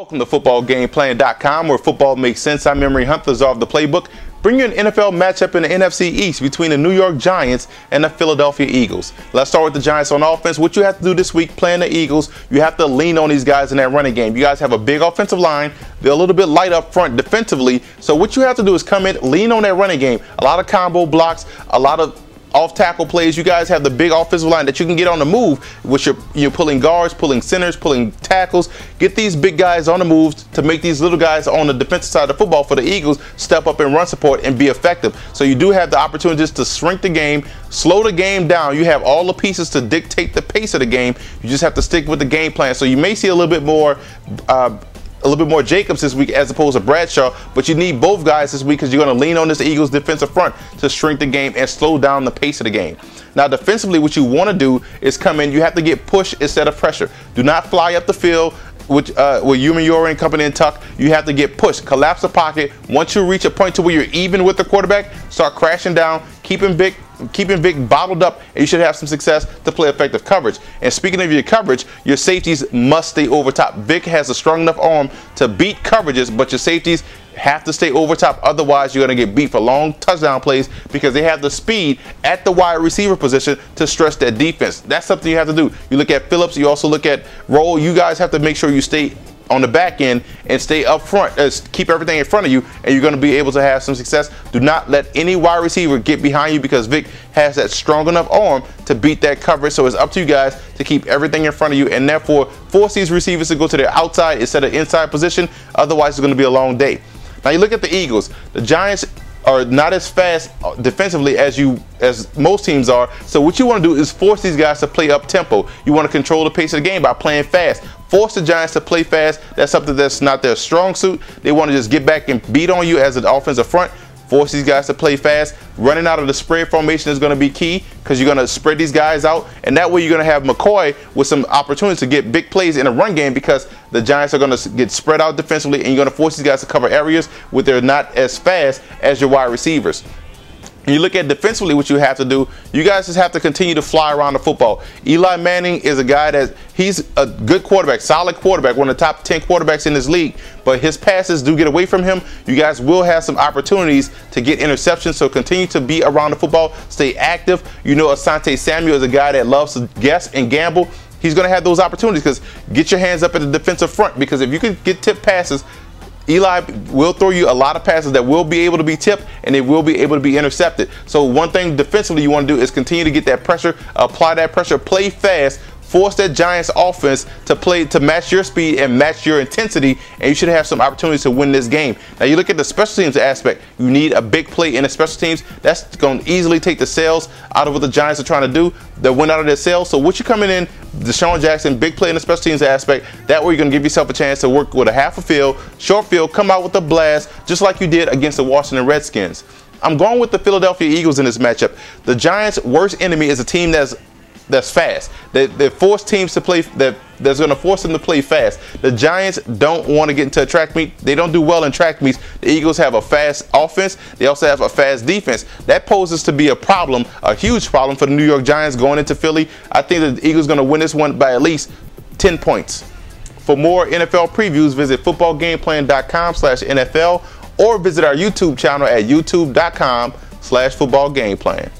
Welcome to footballgameplan.com, where football makes sense. I'm Emery Huntlers of the playbook. Bring you an NFL matchup in the NFC East between the New York Giants and the Philadelphia Eagles. Let's start with the Giants on offense. What you have to do this week playing the Eagles, you have to lean on these guys in that running game. You guys have a big offensive line. They're a little bit light up front defensively. So what you have to do is come in, lean on that running game. A lot of combo blocks, a lot of off-tackle plays. You guys have the big offensive line that you can get on the move, which you're pulling guards, pulling centers, pulling tackles. Get these big guys on the move to make these little guys on the defensive side of the football for the Eagles step up and run support and be effective. So you do have the opportunities to shrink the game, slow the game down. You have all the pieces to dictate the pace of the game. You just have to stick with the game plan. So you may see a little bit more Jacobs this week as opposed to Bradshaw, but you need both guys this week because you're going to lean on this Eagles defensive front to shrink the game and slow down the pace of the game. Now, defensively, what you want to do is come in. You have to get push instead of pressure. Do not fly up the field with Yuri and company and tuck. You have to get pushed. Collapse the pocket. Once you reach a point to where you're even with the quarterback, start crashing down, keeping Vic bottled up, and you should have some success to play effective coverage. And speaking of your coverage, your safeties must stay over top. Vic has a strong enough arm to beat coverages, but your safeties have to stay over top. Otherwise, you're going to get beat for long touchdown plays because they have the speed at the wide receiver position to stress that defense. That's something you have to do. You look at Phillips. You also look at Roll. You guys have to make sure you stay on the back end and stay up front, keep everything in front of you, and you're going to be able to have some success. Do not let any wide receiver get behind you because Vic has that strong enough arm to beat that coverage. So it's up to you guys to keep everything in front of you and therefore force these receivers to go to their outside instead of inside position. Otherwise, it's going to be a long day. Now you look at the Eagles. The Giants are not as fast defensively as most teams are. So what you want to do is force these guys to play up tempo. You want to control the pace of the game by playing fast. Force the Giants to play fast. That's something that's not their strong suit. They want to just get back and beat on you as an offensive front. Force these guys to play fast. Running out of the spread formation is going to be key because you're going to spread these guys out. And that way you're going to have McCoy with some opportunities to get big plays in a run game because the Giants are going to get spread out defensively and you're going to force these guys to cover areas where they're not as fast as your wide receivers. And you look at defensively what you have to do, you guys just have to continue to fly around the football. Eli Manning is a guy he's a good quarterback, solid quarterback, one of the top 10 quarterbacks in this league, but his passes do get away from him. You guys will have some opportunities to get interceptions, so continue to be around the football, stay active. You know Asante Samuel is a guy that loves to guess and gamble. He's going to have those opportunities because get your hands up at the defensive front because if you can get tip passes, Eli will throw you a lot of passes that will be able to be tipped and they will be able to be intercepted. So one thing defensively you want to do is continue to get that pressure, apply that pressure, play fast, force that Giants offense to match your speed and match your intensity, and you should have some opportunities to win this game. Now you look at the special teams aspect. You need a big play in the special teams. That's going to easily take the sails out of what the Giants are trying to do. They'll win out of their sails. So what you coming in, Deshaun Jackson, big play in the special teams aspect. That way you're going to give yourself a chance to work with a half a field, short field, come out with a blast, just like you did against the Washington Redskins. I'm going with the Philadelphia Eagles in this matchup. The Giants' worst enemy is a team that's fast. They force teams to play that's going to force them to play fast. The Giants don't want to get into a track meet. They don't do well in track meets. The Eagles have a fast offense. They also have a fast defense. That poses to be a problem, a huge problem for the New York Giants going into Philly. I think the Eagles are going to win this one by at least 10 points. For more NFL previews, visit footballgameplan.com/NFL or visit our YouTube channel at youtube.com/footballgameplan.